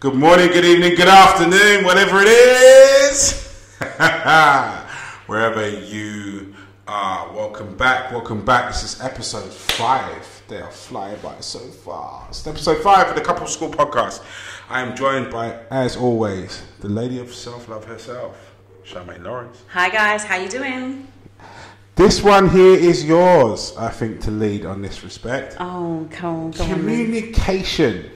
Good morning, good evening, good afternoon, whatever it is. Wherever you are, welcome back. This is episode 5. They are flying by so fast. Episode 5 of the Couple School Podcast. I am joined by, as always, the lady of self-love herself, Charmaine Lawrence. Hi guys, how you doing? This one here is yours, I think, to lead on this respect. Oh, cool. Communication.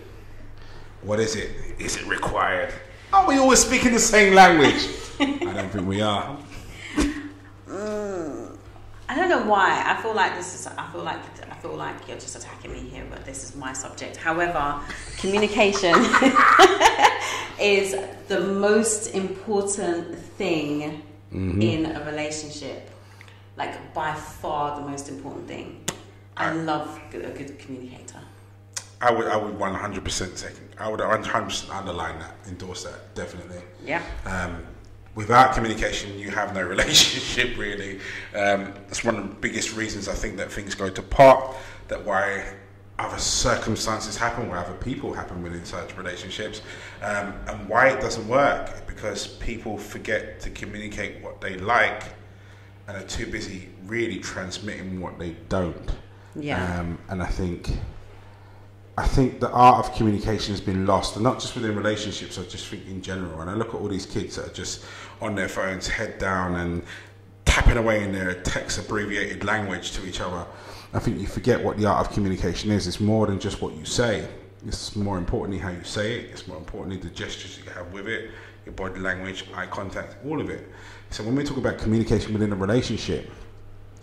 What is it? Is it required? Are we always speaking the same language? I don't think we are. I don't know why. I feel like you're just attacking me here, but this is my subject. However, communication is the most important thing in a relationship. Like, by far the most important thing. I love a good communicator. I would 100% say, I would 100% underline that, endorse that, definitely. Yeah. Without communication, you have no relationship, really. That's one of the biggest reasons I think that things go to pot, that why other circumstances happen, why other people happen within such relationships, and why it doesn't work, because people forget to communicate what they like and are too busy really transmitting what they don't. Yeah. And I think the art of communication has been lost, and not just within relationships, I just think in general. And I look at all these kids that are just on their phones, head down, and tapping away in their text abbreviated language to each other. I think you forget what the art of communication is. It's more than just what you say. It's more importantly how you say it. It's more importantly the gestures you have with it, your body language, eye contact, all of it. So when we talk about communication within a relationship,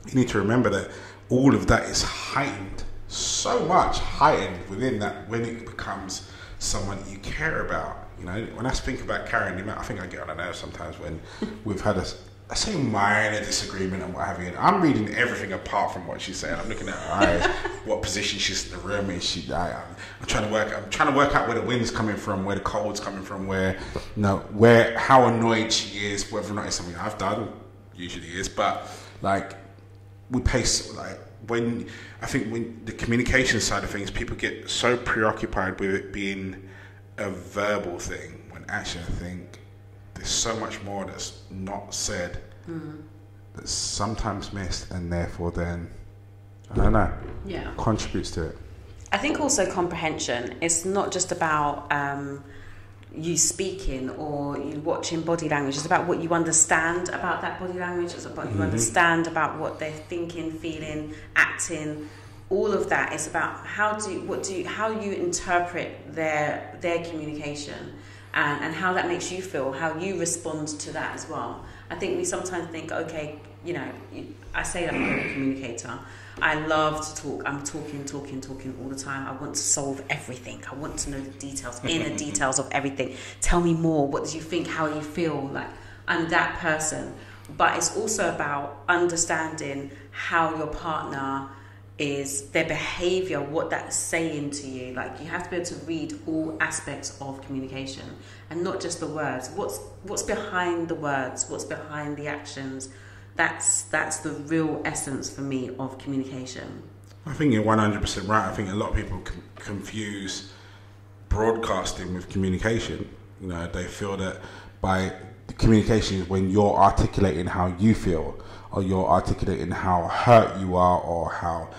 you need to remember that all of that is heightened, so much heightened within that when it becomes someone you care about. You know, when I think about Karen, I think I get on her nerves sometimes when we've had a say minor disagreement and what have you. And I'm reading everything apart from what she's saying. I'm looking at her eyes, what position she's in the room. I'm trying to work out where the wind's coming from, where the cold's coming from, how annoyed she is, whether or not it's something I've done. Usually is, but like when the communication side of things, people get so preoccupied with it being a verbal thing, when actually I think there's so much more that's not said, that's sometimes missed, and therefore then, I don't know, contributes to it. I think also comprehension. It's not just about you speaking or you watching body language. It's about what you understand about that body language. It's about you understand about what they're thinking, feeling, acting. All of that is about how you interpret their communication and how that makes you feel, how you respond to that as well. I think we sometimes think, okay, I say that I'm a communicator. I love to talk. I'm talking all the time. I want to solve everything. I want to know the details, inner details of everything. Tell me more. What do you think? How you feel? Like, I'm that person. But it's also about understanding how your partner is, their behavior, what that's saying to you. Like, you have to be able to read all aspects of communication and not just the words. What's behind the words? What's behind the actions? That's the real essence for me of communication. I think you're 100% right. I think a lot of people confuse broadcasting with communication. You know, they feel that by communication is when you're articulating how you feel, or you're articulating how hurt you are, or how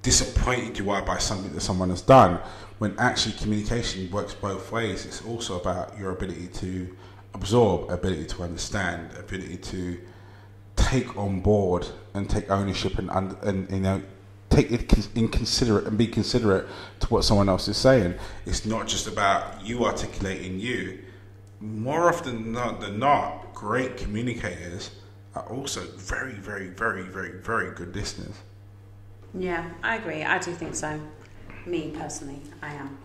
disappointed you are by something that someone has done, when actually communication works both ways. It's also about your ability to absorb, ability to understand, ability to take on board and take ownership and take it in considerate and be considerate to what someone else is saying. It's not just about you articulating you. More often than not, great communicators are also very, very, very, very, very good listeners. Yeah, I agree. I do think so. Me, personally, I am.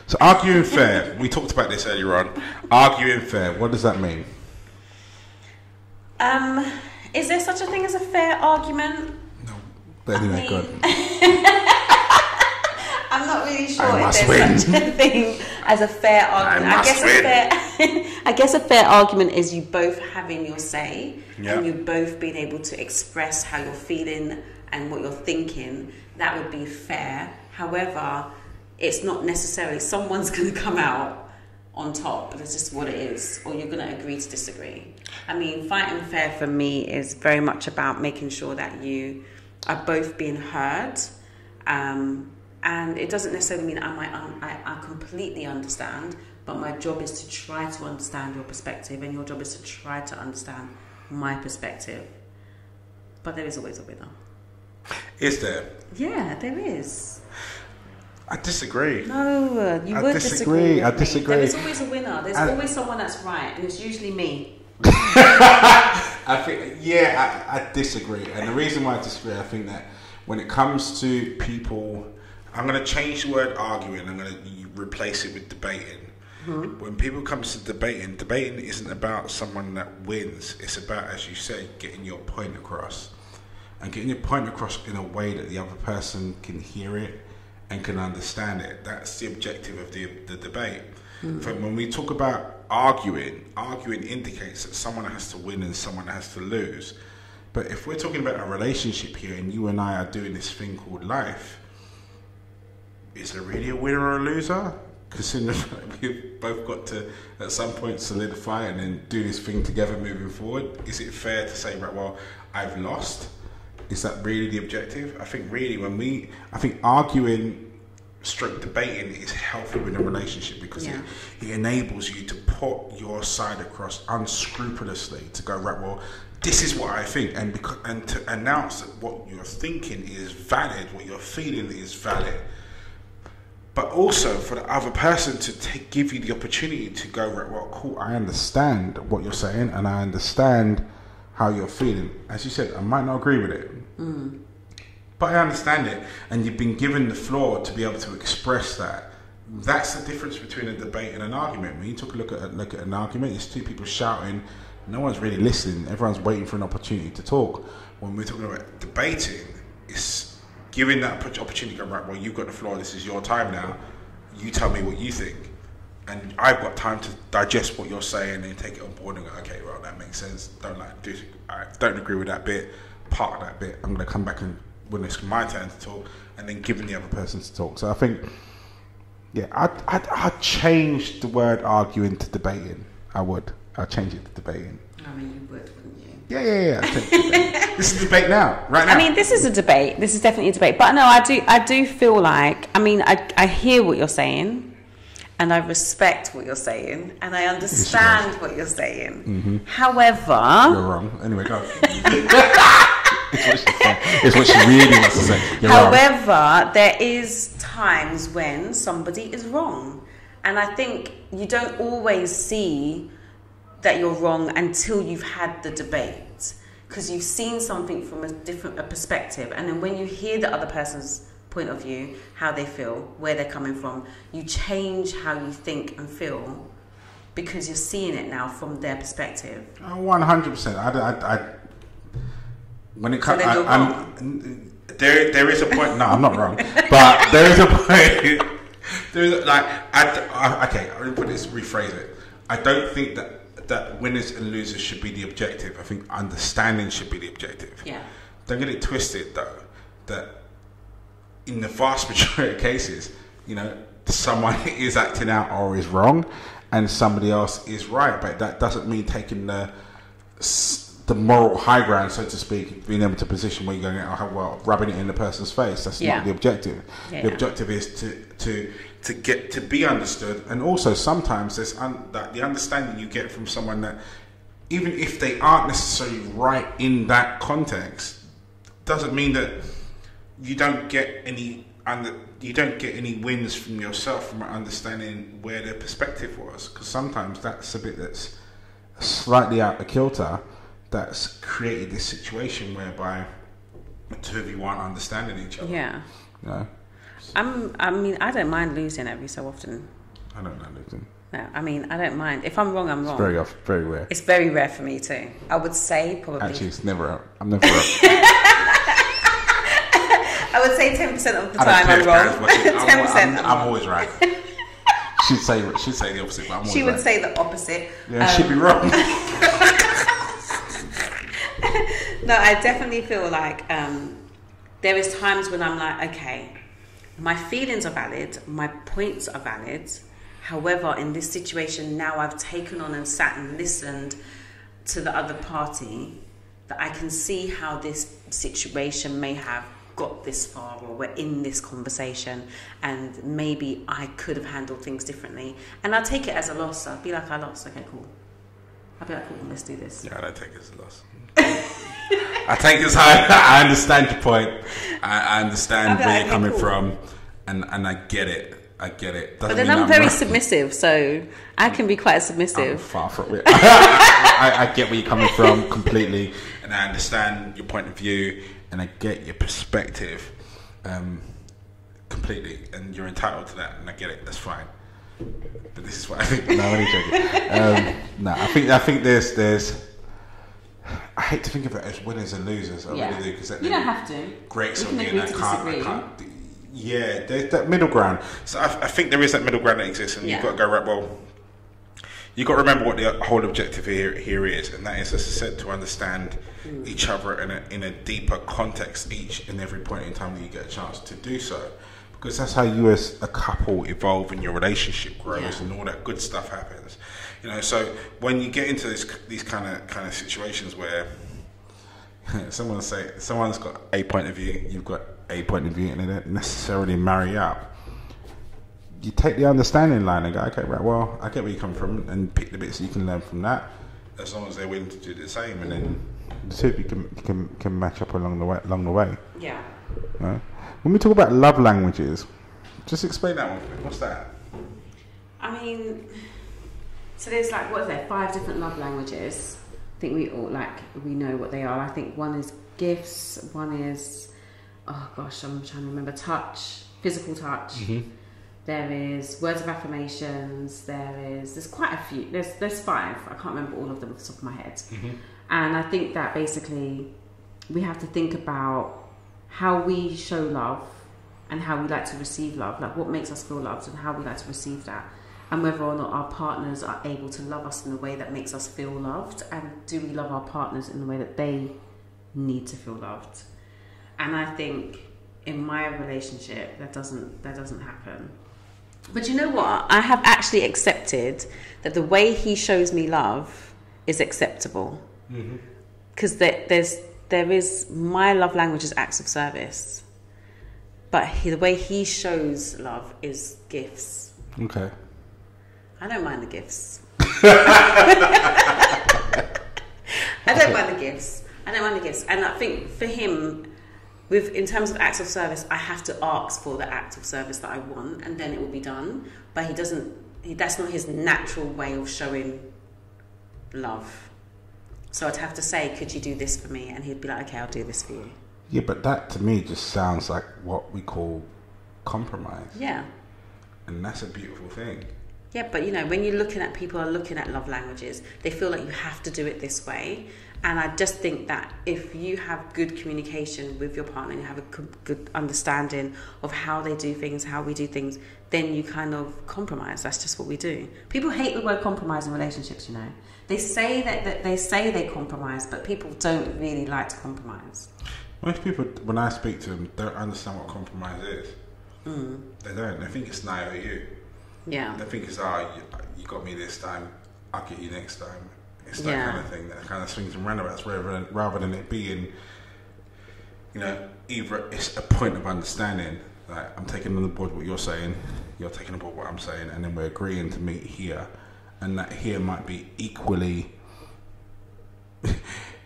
So arguing fair, we talked about this earlier on. Arguing fair, what does that mean? Is there such a thing as a fair argument? No, but anyway, good. I'm not really sure if there's such a thing as a fair argument. I guess a fair argument is you both having your say, and you both being able to express how you're feeling and what you're thinking. That would be fair. However, it's not necessarily someone's going to come out on top. That's just what it is, or you're going to agree to disagree. I mean, fighting fair for me is very much about making sure that you are both being heard, and it doesn't necessarily mean I completely understand, but my job is to try to understand your perspective, and your job is to try to understand my perspective. But there is always a winner. Is there? Yeah, there is. I disagree. No, you would disagree. I disagree. There's always a winner. There's always someone that's right, and it's usually me. I think, I disagree. And the reason why I disagree, I think that when it comes to people, I'm going to change the word arguing. I'm going to replace it with debating. Mm-hmm. When people come to debating isn't about someone that wins. It's about, as you say, getting your point across. And getting your point across in a way that the other person can hear it and can understand it. That's the objective of the debate. Mm-hmm. When we talk about arguing indicates that someone has to win and someone has to lose. But if we're talking about a relationship here and you and I are doing this thing called life, is there really a winner or a loser? Considering we've both got to at some point solidify and then do this thing together moving forward, is it fair to say, right, well, I've lost? Is that really the objective? I think really I think arguing stroke debating is healthy in a relationship because it enables you to put your side across unscrupulously, to go, right, well, this is what I think, and to announce that what you're thinking is valid, what you're feeling is valid. But also for the other person to give you the opportunity to go, right, well, cool, I understand what you're saying and I understand how you're feeling. As you said, I might not agree with it, but I understand it, and you've been given the floor to be able to express that. That's the difference between a debate and an argument. When you take a look at an argument, it's two people shouting, no one's really listening, everyone's waiting for an opportunity to talk. When we're talking about debating, it's giving that opportunity to go, right, well, you've got the floor, this is your time now, you tell me what you think. And I've got time to digest what you're saying and take it on board and go, okay, well, that makes sense. Don't agree with that bit, part of that bit. I'm going to come back and when it's my turn to talk, and then giving the other person to talk. So I think, I'd change the word arguing to debating. I'd change it to debating. I mean, you would, wouldn't you? Yeah. This is a debate now, right now. I mean, this is a debate. This is definitely a debate. But no, I do feel like, I mean, I hear what you're saying. And I respect what you're saying, and I understand what you're saying. Mm-hmm. However, you're wrong. Anyway, go. It's what she really wants to say. However, there is times when somebody is wrong, and I think you don't always see that you're wrong until you've had the debate, because you've seen something from a different perspective, and then when you hear the other person's point of view, how they feel, where they're coming from, you change how you think and feel because you're seeing it now from their perspective. 100%. When it comes, there is a point. No, I'm not wrong, but there is a point. Okay, I'm gonna rephrase it. I don't think that winners and losers should be the objective. I think understanding should be the objective. Yeah. Don't get it twisted though. That in the vast majority of cases, someone is acting out or is wrong, and somebody else is right. But that doesn't mean taking the moral high ground, so to speak, being able to position where you're going, rubbing it in the person's face. That's not the objective. Yeah. The objective is to get to be understood, and also sometimes there's the understanding you get from someone that, even if they aren't necessarily right in that context, doesn't mean that you don't get any wins from yourself from understanding where their perspective was, because sometimes that's a bit that's slightly out of kilter that's created this situation whereby the two of you aren't understanding each other. Yeah. I don't mind losing every so often. I don't mind losing. No, I mean, I don't mind. If I'm wrong, I'm wrong. It's very rare. It's very rare for me too. I would say probably. Actually, it's never out. I'm never out. I would say 10% of the time I'm wrong. 10%. I'm always right. She'd say the opposite, but I'm always She would say the opposite. Yeah, she'd be wrong. No, I definitely feel like there is times when I'm like, okay, my feelings are valid, my points are valid. However, in this situation now, I've taken on and sat and listened to the other party, that I can see how this situation may have got this far, or we're in this conversation, and maybe I could have handled things differently. And I'll take it as a loss. I'll be like, I lost. Okay, cool. I'll be like, cool, let's do this. Yeah, I don't take it as a loss. I take it as I understand your point. I understand where you're coming from, and I get it. I get it. But then I'm very submissive, so I can be quite submissive. I'm far from it. I get where you're coming from completely, and I understand your point of view, and I get your perspective completely, and you're entitled to that, and I get it. That's fine. But this is what I think. No, I'm only joking. No, I think there's. I hate to think of it as winners and losers. I really do, because you don't have to. Great song, and I can't. Yeah, there's that middle ground. So I think there is that middle ground that exists, and you've got to go, right, well, you've got to remember what the whole objective here is, and that is, as I said, to understand each other in a deeper context each and every point in time that you get a chance to do so. Because that's how you as a couple evolve and your relationship grows and all that good stuff happens. You know, so when you get into these kind of situations where someone's got a point of view, you've got a point of view, and they don't necessarily marry up, you take the understanding line and go, okay, right, well, I get where you come from, and pick the bits that you can learn from that, as long as they're willing to do the same, and then the two of you can match up along the way. Yeah. Right? When we talk about love languages, just explain that one for me. What's that? I mean, so there's 5 different love languages. I think we know what they are. I think one is gifts, one is, oh gosh, I'm trying to remember, touch, physical touch. Mm-hmm. There is words of affirmations. There's quite a few. There's 5. I can't remember all of them off the top of my head. Mm-hmm. And I think that basically we have to think about how we show love and how we like to receive love, like what makes us feel loved and how we like to receive that, and whether or not our partners are able to love us in a way that makes us feel loved, and do we love our partners in the way that they need to feel loved. And I think in my relationship that doesn't happen. But you know what? I have actually accepted that the way he shows me love is acceptable. Because there is my love language is acts of service, but the way he shows love is gifts. Okay. I don't mind the gifts. I don't mind the gifts. And I think for him, in terms of acts of service, I have to ask for the act of service that I want, and then it will be done. But that's not his natural way of showing love. So I'd have to say, could you do this for me? And he'd be like, okay, I'll do this for you. Yeah, but that to me just sounds like what we call compromise. Yeah. And that's a beautiful thing. Yeah, but when you're looking at people are looking at love languages, they feel like you have to do it this way. And I just think that if you have good communication with your partner and you have a good understanding of how they do things, how we do things, then you kind of compromise. That's just what we do. People hate the word compromise in relationships, They say that they compromise, but people don't really like to compromise. Most people, when I speak to them, don't understand what compromise is. They don't. They think it's now or you. Yeah. They think it's, you got me this time, I'll get you next time. It's that kind of thing, that kind of swings and roundabouts, rather than it being, either it's a point of understanding, like I'm taking on board what you're saying, you're taking on board what I'm saying, and then we're agreeing to meet here, and that here might be equally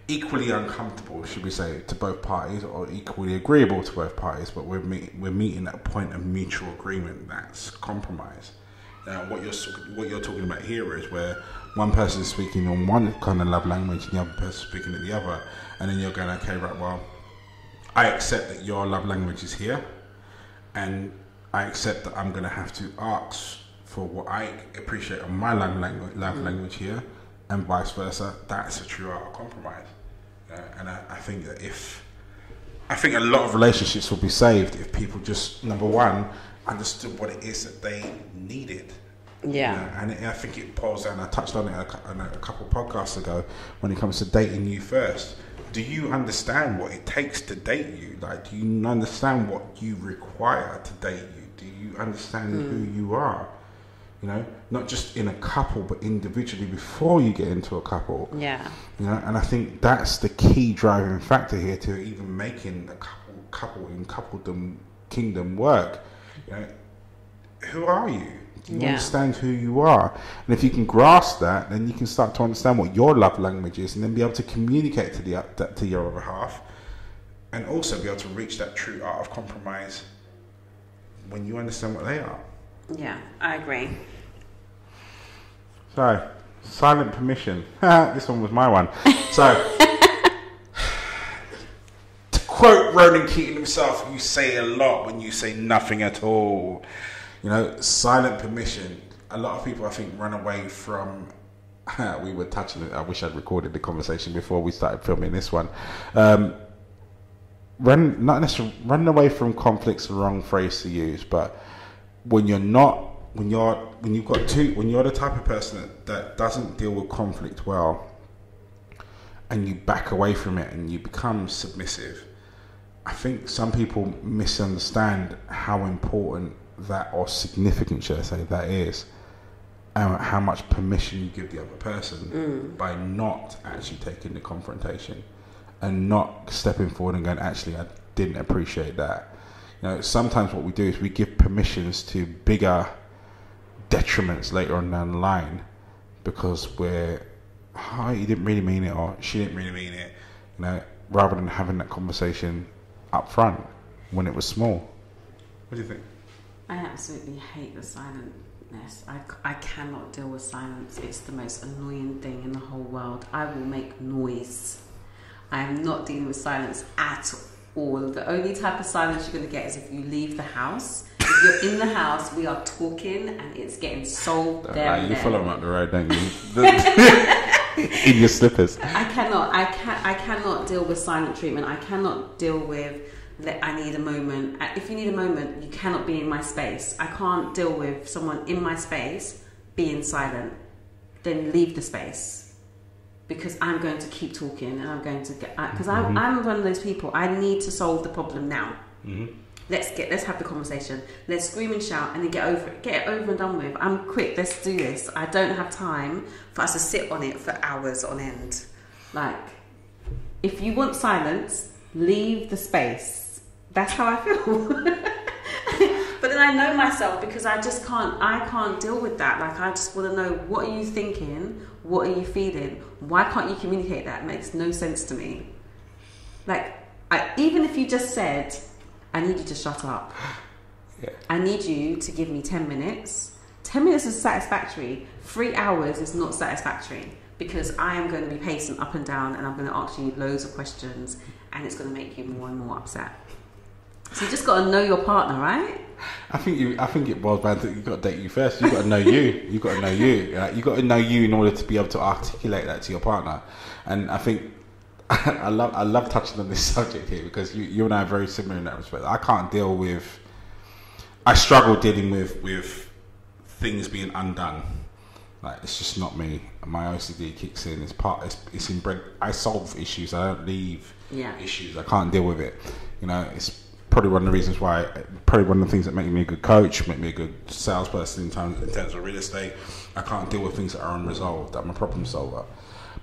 uncomfortable, should we say, to both parties, or equally agreeable to both parties, but we're meeting at a point of mutual agreement. That's compromise. Now, what you're talking about here is where one person is speaking on one kind of love language and the other person speaking at the other, and then you're going, okay, right, well, I accept that your love language is here, and I accept that I'm going to have to ask for what I appreciate on my love language here, and vice versa. That's a true art of compromise. And I think that a lot of relationships will be saved if people just, number one, understood what it is that they needed. Yeah. And I think it boils down, I touched on it a couple of podcasts ago, when it comes to dating you first. Do you understand what it takes to date you? Like, do you understand what you require to date you? Do you understand who you are? You know, not just in a couple, but individually before you get into a couple. Yeah. You know, and I think that's the key driving factor here to even making a couple in coupledom kingdom work. You know, who are you? Do you understand who you are? And if you can grasp that, then you can start to understand what your love language is, and then be able to communicate to your other half, and also be able to reach that true art of compromise when you understand what they are. Yeah, I agree. So, silent permission. This one was my one. So, to quote Ronan Keating himself, you say a lot when you say nothing at all. You know, silent permission. A lot of people, I think, run away from... we were touching it. I wish I'd recorded the conversation before we started filming this one. Run away from conflict's the wrong phrase to use, but when you're the type of person that doesn't deal with conflict well, and you back away from it and you become submissive, I think some people misunderstand how important that, or significant, should I say, that is, and how much permission you give the other person by not actually taking the confrontation and not stepping forward and going, actually, I didn't appreciate that. You know, sometimes what we do is we give permissions to bigger detriments later on down the line because you didn't really mean it, or she didn't really mean it, you know, rather than having that conversation up front when it was small. What do you think? I absolutely hate the silentness. I cannot deal with silence. It's the most annoying thing in the whole world. I will make noise. I am not dealing with silence at all. The only type of silence you're going to get is if you leave the house. If you're in the house, we are talking and it's getting solved there. You follow them up the road, don't you? In your slippers. I cannot deal with silent treatment. I cannot deal with I need a moment. If you need a moment, you cannot be in my space. I can't deal with someone in my space being silent. Then leave the space, because I'm going to keep talking and I'm going to get, because I'm one of those people. I need to solve the problem now. Let's have the conversation. Let's scream and shout and then get it over and done with. I'm quick. Let's do this. I don't have time for us to sit on it for hours on end. Like, if you want silence, leave the space. That's how I feel. But then I know myself, because I can't deal with that. Like, I just want to know, what are you thinking? What are you feeling? Why can't you communicate that? It makes no sense to me. Like, even if you just said, I need you to shut up. Yeah. I need you to give me 10 minutes. 10 minutes is satisfactory. 3 hours is not satisfactory, because I am going to be pacing up and down and I'm going to ask you loads of questions and it's going to make you more and more upset. So you just got to know your partner, right? I think it boils down to, you've got to date you first. You've got to know you. You've got to know you. You've got to know you in order to be able to articulate that to your partner. And I think I love touching on this subject here, because you and I are very similar in that respect. I struggle dealing with things being undone. Like, it's just not me. My OCD kicks in. It's inbred. I solve issues. I don't leave issues. I can't deal with it. You know, it's probably one of the reasons why. Probably one of the things that make me a good coach, make me a good salesperson in terms of real estate. I can't deal with things that are unresolved. I'm a problem solver.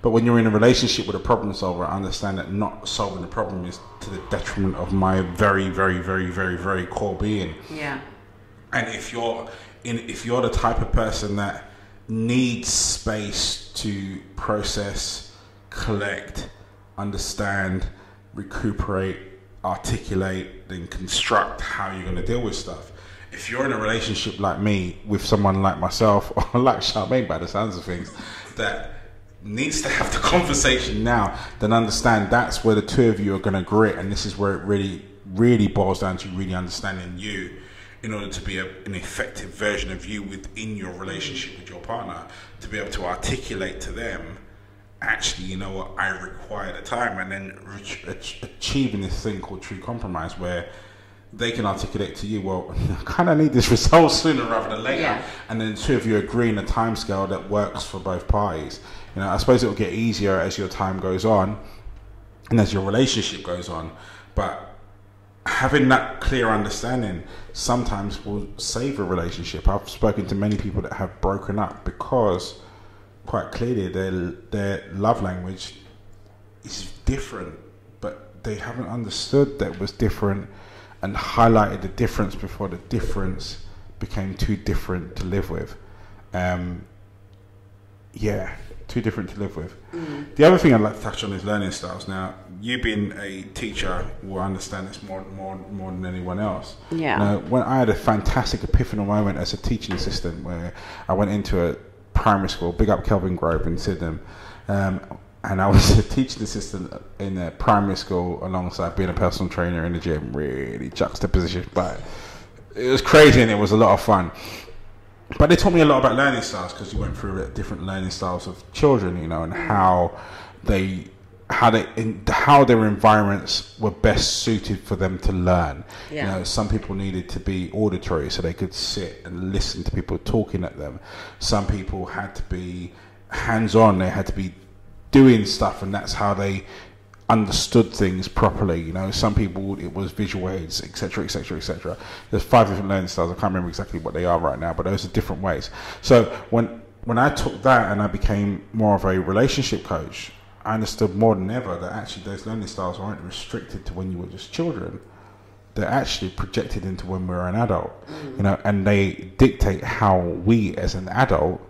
But when you're in a relationship with a problem solver, I understand that not solving the problem is to the detriment of my very, very, very, very, very core being. Yeah. And if you're the type of person that needs space to process, collect, understand, recuperate, articulate, then construct how you're going to deal with stuff. If you're in a relationship like me with someone like myself, or like Charmaine by the sounds of things, that needs to have the conversation now, then understand that's where the two of you are going to grit, and this is where it really, really boils down to really understanding you in order to be an effective version of you within your relationship with your partner, to be able to articulate to them, actually, you know what, I require the time, and then achieving this thing called true compromise, where they can articulate to you, well, I kind of need this result sooner rather than later, and then the two of you agree on a timescale that works for both parties. You know, I suppose it will get easier as your time goes on and as your relationship goes on, but having that clear understanding sometimes will save a relationship. I've spoken to many people that have broken up because quite clearly their love language is different, but they haven't understood that it was different and highlighted the difference before the difference became too different to live with. Too different to live with. The other thing I'd like to touch on is learning styles. Now, you being a teacher will understand this more than anyone else. Yeah. Now, when I had a fantastic epiphanal moment as a teaching assistant where I went into a primary school, big up Kelvin Grove in Sydenham, and I was a teaching assistant in a primary school alongside being a personal trainer in the gym. Really juxtaposition, but it was crazy and it was a lot of fun. But they taught me a lot about learning styles because you went through different learning styles of children, you know, and how their environments were best suited for them to learn. Yeah. You know, some people needed to be auditory so they could sit and listen to people talking at them. Some people had to be hands-on. They had to be doing stuff, and that's how they understood things properly. You know, some people it was visual aids, etc., etc., etc. There's 5 different learning styles. I can't remember exactly what they are right now, but those are different ways. So when I took that and I became more of a relationship coach, I understood more than ever that actually those learning styles aren't restricted to when you were just children. They're actually projected into when we're an adult, you know, and they dictate how we as an adult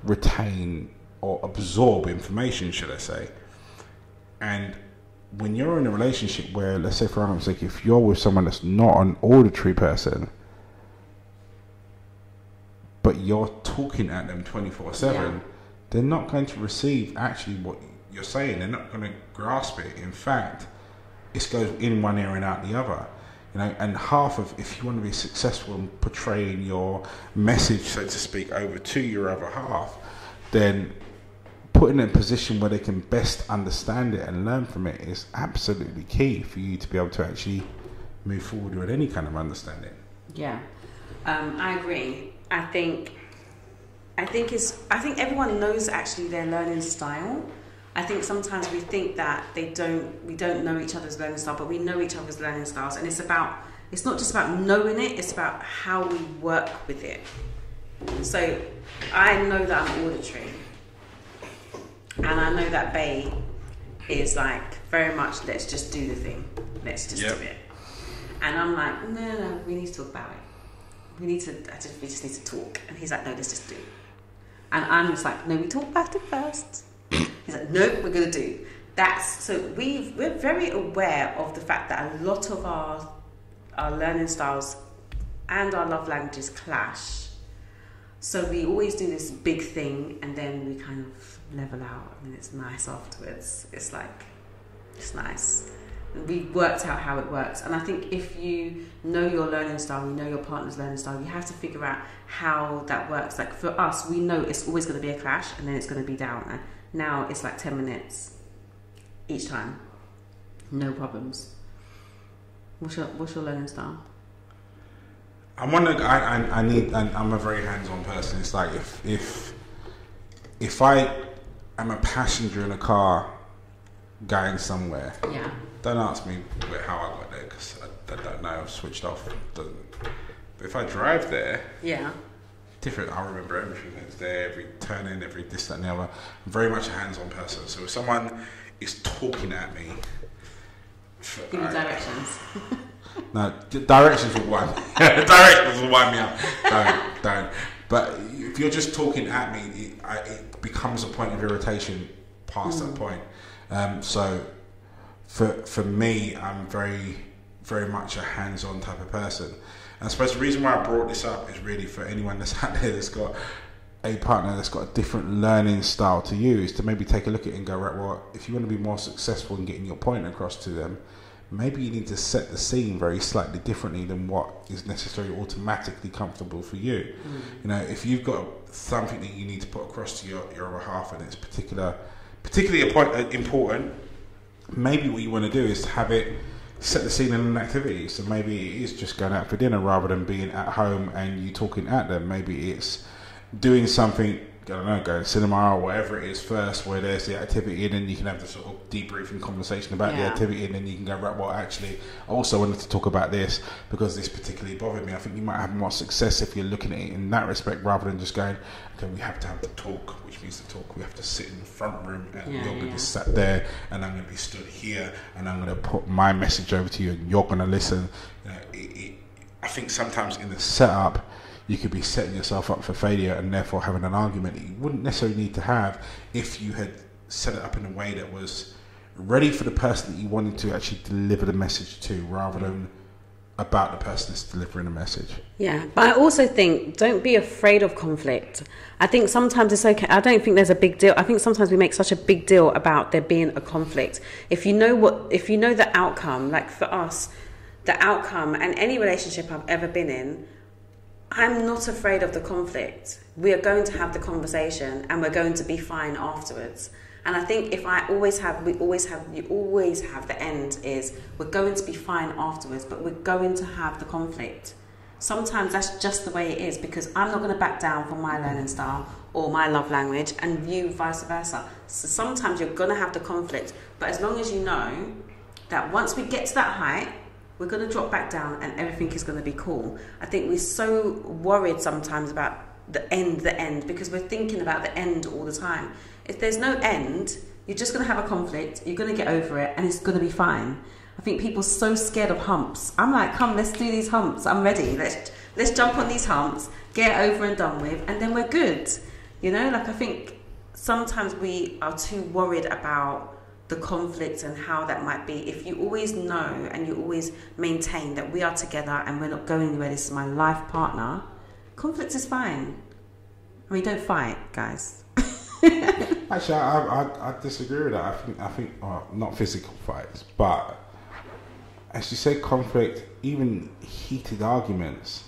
retain or absorb information, should I say. And when you're in a relationship where, let's say for argument's sake, if you're with someone that's not an auditory person, but you're talking at them 24/7, they're not going to receive actually what you're saying. They're not going to grasp it. In fact, it goes in one ear and out the other. You know, and if you want to be successful in portraying your message, so to speak, over to your other half, then putting it in a position where they can best understand it and learn from it is absolutely key for you to be able to actually move forward with any kind of understanding. Yeah, I agree. I think everyone knows actually their learning style. I think sometimes we think that we don't know each other's learning style, but we know each other's learning styles, and it's not just about knowing it, it's about how we work with it. So I know that I'm auditory, and I know that Bay is like very much let's just do the thing, let's just do it, and I'm like no, we need to talk about it, we just need to talk, and he's like no, let's just do, and I'm just like no, we talk about it first. He's like, no, we're going to do. We're very aware of the fact that a lot of our learning styles and our love languages clash. So we always do this big thing and then we kind of level out and it's nice afterwards. It's nice. We've worked out how it works. And I think if you know your learning style, you know your partner's learning style, you have to figure out how that works. Like for us, we know it's always going to be a clash and then it's going to be down. Now it's like 10 minutes each time, no problems. What's your learning style? I'm a very hands-on person. It's like if I am a passenger in a car going somewhere, don't ask me how I got there because I don't know. I've switched off. But if I drive there, different. I remember everything that's there, every turn in, every this, that, and the other. I'm very much a hands-on person. So if someone is talking at me, give me directions. No, directions will wind me. Directions will wind me up. Don't. But if you're just talking at me, it becomes a point of irritation past that point. So for me, I'm very, very much a hands-on type of person. And I suppose the reason why I brought this up is really for anyone that's out there that's got a partner that's got a different learning style to you, is to maybe take a look at it and go, right, well, if you want to be more successful in getting your point across to them, maybe you need to set the scene very slightly differently than what is necessarily automatically comfortable for you. You know, if you've got something that you need to put across to your other half and it's particularly important, maybe what you want to do is have it set the scene in an activity. So maybe it is just going out for dinner rather than being at home and you talking at them. Maybe it's doing something I don't know, go to cinema or whatever it is first, where there's the activity, and then you can have the sort of debriefing conversation about the activity, and then you can go, right, well, actually, I also wanted to talk about this because this particularly bothered me. I think you might have more success if you're looking at it in that respect, rather than just going, okay, we have to have the talk, which means the talk, we have to sit in the front room, and you're going to be sat there, and I'm going to be stood here, and I'm going to put my message over to you, and you're going to listen. You know, I think sometimes in the setup, you could be setting yourself up for failure and therefore having an argument that you wouldn't necessarily need to have if you had set it up in a way that was ready for the person that you wanted to actually deliver the message to, rather than about the person that's delivering the message. Yeah, but I also think don't be afraid of conflict. I think sometimes it's okay. I don't think there's a big deal. I think sometimes we make such a big deal about there being a conflict. If you know the outcome, like for us, the outcome, and any relationship I've ever been in, I'm not afraid of the conflict. We are going to have the conversation, and we're going to be fine afterwards. And I think you always have the end is we're going to be fine afterwards, but we're going to have the conflict. Sometimes that's just the way it is, because I'm not going to back down from my learning style or my love language, and you vice versa. So sometimes you're going to have the conflict, but as long as you know that once we get to that height, we're going to drop back down and everything is going to be cool. I think we're so worried sometimes about the end, because we're thinking about the end all the time. If there's no end, you're just going to have a conflict, you're going to get over it, and it's going to be fine. I think people are so scared of humps. I'm like, come, let's do these humps. I'm ready. Let's jump on these humps, get it over and done with, and then we're good. You know, like I think sometimes we are too worried about the conflict and how that might be. If you always know and you always maintain that we are together and we're not going anywhere, this is my life partner, conflict is fine. I mean, don't fight, guys. Actually, I disagree with that. I think not physical fights, but as you say, conflict, even heated arguments,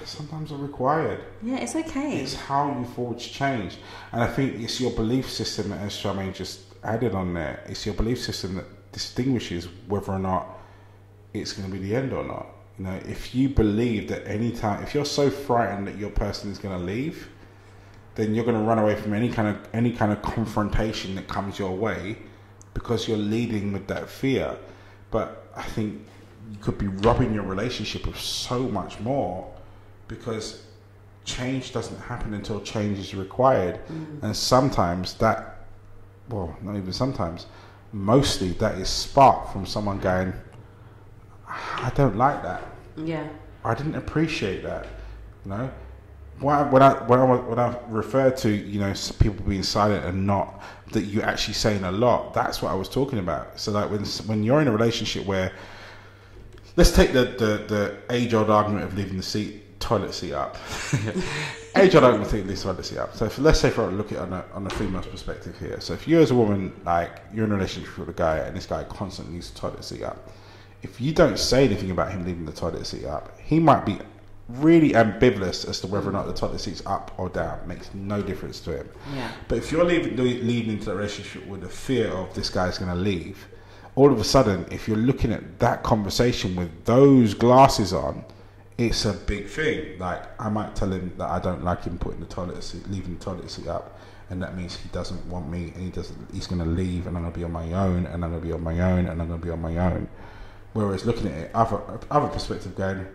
sometimes are required. Yeah, it's okay. It's how you forge change. And I think it's your belief system, as Charmaine just added on there, it's your belief system that distinguishes whether or not it's going to be the end or not. You know, if you believe that if you're so frightened that your person is going to leave, then you're going to run away from any kind of confrontation that comes your way, because you're leading with that fear. But I think you could be robbing your relationship of so much more, because change doesn't happen until change is required. And sometimes not even sometimes, mostly that is sparked from someone going, I don't like that. Yeah. I didn't appreciate that. You know, when I refer to, you know, people being silent and not that you're actually saying a lot, that's what I was talking about. So like when you're in a relationship where, let's take the age-old argument of leaving the toilet seat up. Age-old argument of leaving the toilet seat up. So let's say, for look at it on a female's perspective here. So if you as a woman, like, you're in a relationship with a guy and this guy constantly leaves the toilet seat up, if you don't say anything about him leaving the toilet seat up, he might be really ambivalent as to whether or not the toilet seat's up or down. It makes no difference to him. Yeah. But if you're leading into a relationship with the fear of this guy's going to leave, all of a sudden, if you're looking at that conversation with those glasses on, it's a big thing. Like, I might tell him that I don't like him leaving the toilet seat up, and that means he doesn't want me, and he's going to leave, and I'm going to be on my own, and I'm going to be on my own, and I'm going to be on my own. Whereas looking at it, other perspective, going,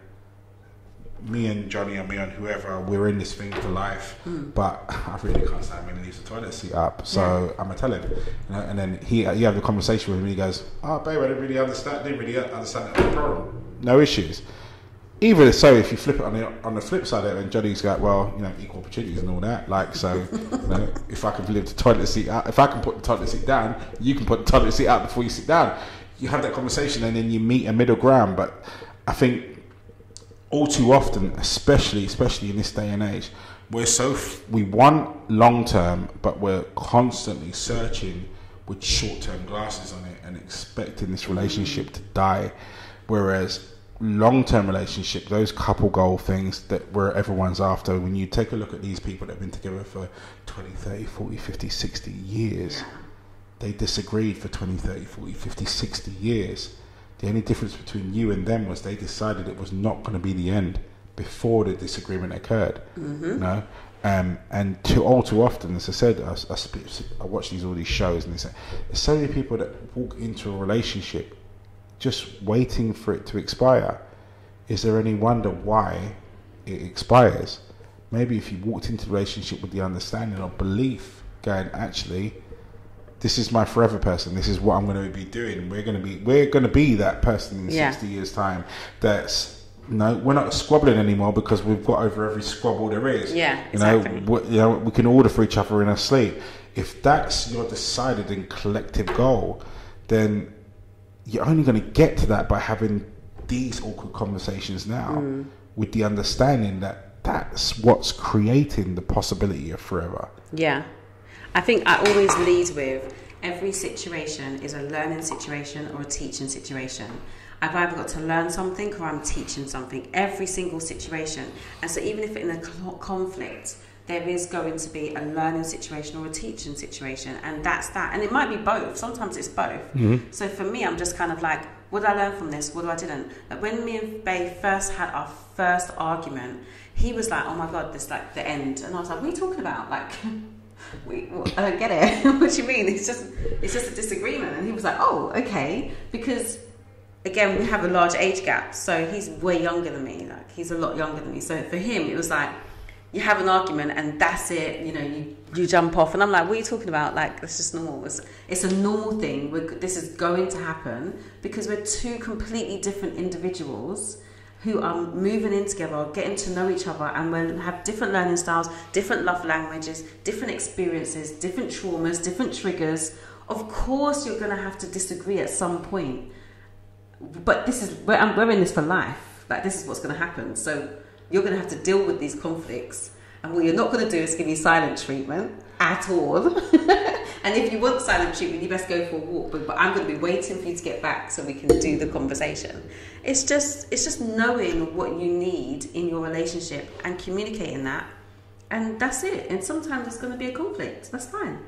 me and Johnny and me and whoever, we're in this thing for life, but I really can't stand when he leaves the toilet seat up, so I'm gonna tell him, you know. And then you have the conversation with him, and he goes, "Oh, babe, I didn't really understand that problem. No issues." Even so, if you flip it on the flip side of it, and Johnny's got, well, you know, equal opportunities and all that, like, so, you know, if I can leave the toilet seat out, if I can put the toilet seat down, you can put the toilet seat out before you sit down. You have that conversation, and then you meet a middle ground. But I think all too often, especially in this day and age, we want long term, but we're constantly searching with short term glasses on it and expecting this relationship to die. Whereas long term relationship, those couple goal things that where everyone's after, when you take a look at these people that have been together for 20, 30, 40, 50, 60 years, they disagreed for 20, 30, 40, 50, 60 years. The only difference between you and them was they decided it was not going to be the end before the disagreement occurred. You know? And too often, as I said, I watch all these shows, and there's so many people that walk into a relationship just waiting for it to expire. Is there any wonder why it expires? Maybe if you walked into a relationship with the understanding or belief, going, actually, this is my forever person. This is what I'm going to be doing. We're going to be that person in 60 years' time. That's no, we're not squabbling anymore because we've got over every squabble there is. Yeah, exactly. We can order for each other in our sleep. If that's your decided and collective goal, then you're only going to get to that by having these awkward conversations now, with the understanding that that's what's creating the possibility of forever. Yeah. I think I always lead with every situation is a learning situation or a teaching situation. I've either got to learn something or I'm teaching something. Every single situation. And so even if in a conflict, there is going to be a learning situation or a teaching situation. And that's that. And it might be both. Sometimes it's both. Mm-hmm. So for me, I'm just kind of like, what did I learn from this? What do I didn't? Like when me and Bay first had our first argument, he was like, oh my God, this is like the end. And I was like, what are you talking about? Like... I don't get it. What do you mean? It's just a disagreement. And he was like, oh, okay. Because again, we have a large age gap, so he's way younger than me. Like he's a lot younger than me. So for him, it was like you have an argument and that's it. You know, you jump off, and I'm like, what are you talking about? Like it's just normal. It's a normal thing. This is going to happen because we're two completely different individuals who are moving in together, getting to know each other, and we'll have different learning styles, different love languages, different experiences, different traumas, different triggers. Of course, you're going to have to disagree at some point. But we're in this for life. Like, this is what's going to happen. So you're going to have to deal with these conflicts. And what you're not going to do is give me silent treatment at all. And if you want silent treatment, you best go for a walk. But I'm going to be waiting for you to get back so we can do the conversation. It's just knowing what you need in your relationship and communicating that. And that's it. And sometimes there's going to be a conflict. That's fine.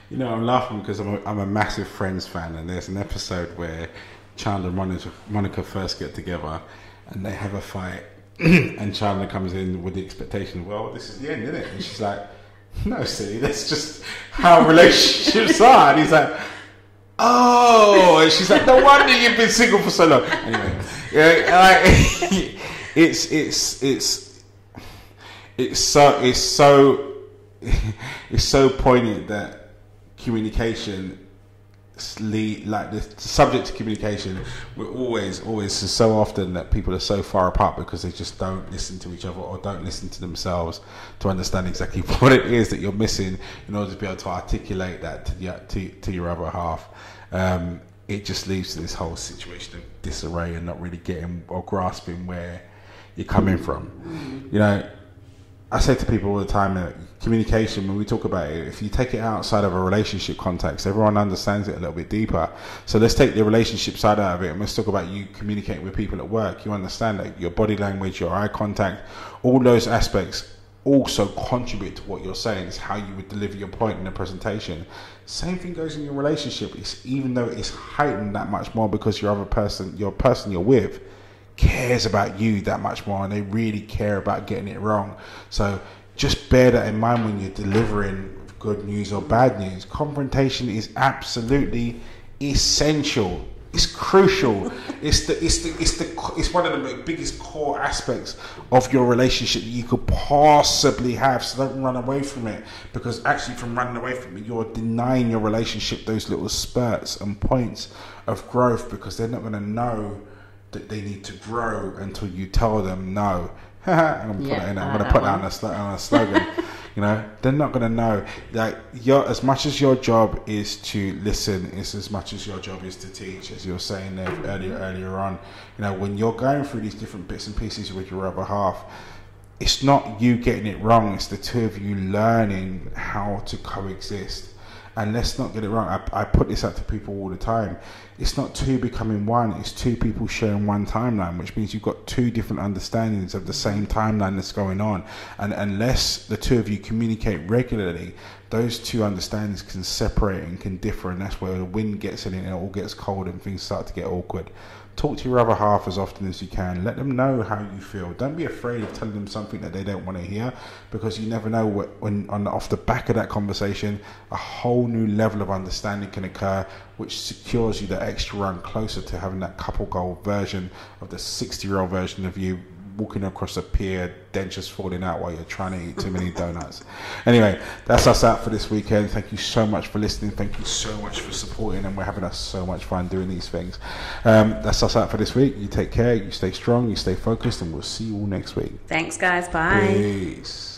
You know, I'm laughing because I'm a massive Friends fan. And there's an episode where Chandler and Monica first get together and they have a fight. And Chandler comes in with the expectation, well, this is the end, isn't it? And she's like, no, silly, that's just how relationships are. And he's like, oh, and she's like, no wonder you've been single for so long. Anyway, it's so poignant that communication. Like the subject to communication, we're always so often that people are so far apart because they just don't listen to each other or don't listen to themselves to understand exactly what it is that you're missing in order to be able to articulate that to your other half. It just leads to this whole situation of disarray and not really getting or grasping where you're coming from. You know, I say to people all the time that communication, when we talk about it, if you take it outside of a relationship context, everyone understands it a little bit deeper. So let's take the relationship side out of it and let's talk about you communicating with people at work. You understand that your body language, your eye contact, all those aspects also contribute to what you're saying. It's how you would deliver your point in a presentation. Same thing goes in your relationship. Even though it's heightened that much more because your person you're with cares about you that much more, and they really care about getting it wrong. So just bear that in mind when you're delivering good news or bad news. Confrontation is absolutely essential. It's crucial. It's one of the biggest core aspects of your relationship that you could possibly have. So don't run away from it, because actually from running away from it, you're denying your relationship those little spurts and points of growth, because they're not going to know that they need to grow until you tell them no. I'm going to put that on a slogan. You know, they're not going to know. Like, as much as your job is to listen, it's as much as your job is to teach, as you were saying there earlier on. You know, when you're going through these different bits and pieces with your other half, it's not you getting it wrong. It's the two of you learning how to coexist. And let's not get it wrong. I put this out to people all the time. It's not two becoming one. It's two people sharing one timeline, which means you've got two different understandings of the same timeline that's going on. And unless the two of you communicate regularly, those two understandings can separate and can differ. And that's where the wind gets in it and it all gets cold and things start to get awkward. Talk to your other half as often as you can. Let them know how you feel. Don't be afraid of telling them something that they don't want to hear, because you never know when off the back of that conversation, a whole new level of understanding can occur, which secures you that extra run closer to having that couple goal version of the 60-year-old version of you walking across a pier, dentures falling out while you're trying to eat too many donuts. Anyway, that's us out for this weekend. Thank you so much for listening. Thank you so much for supporting, and we're having us so much fun doing these things. That's us out for this week. You take care, you stay strong, you stay focused, and we'll see you all next week. Thanks, guys. Bye. Peace.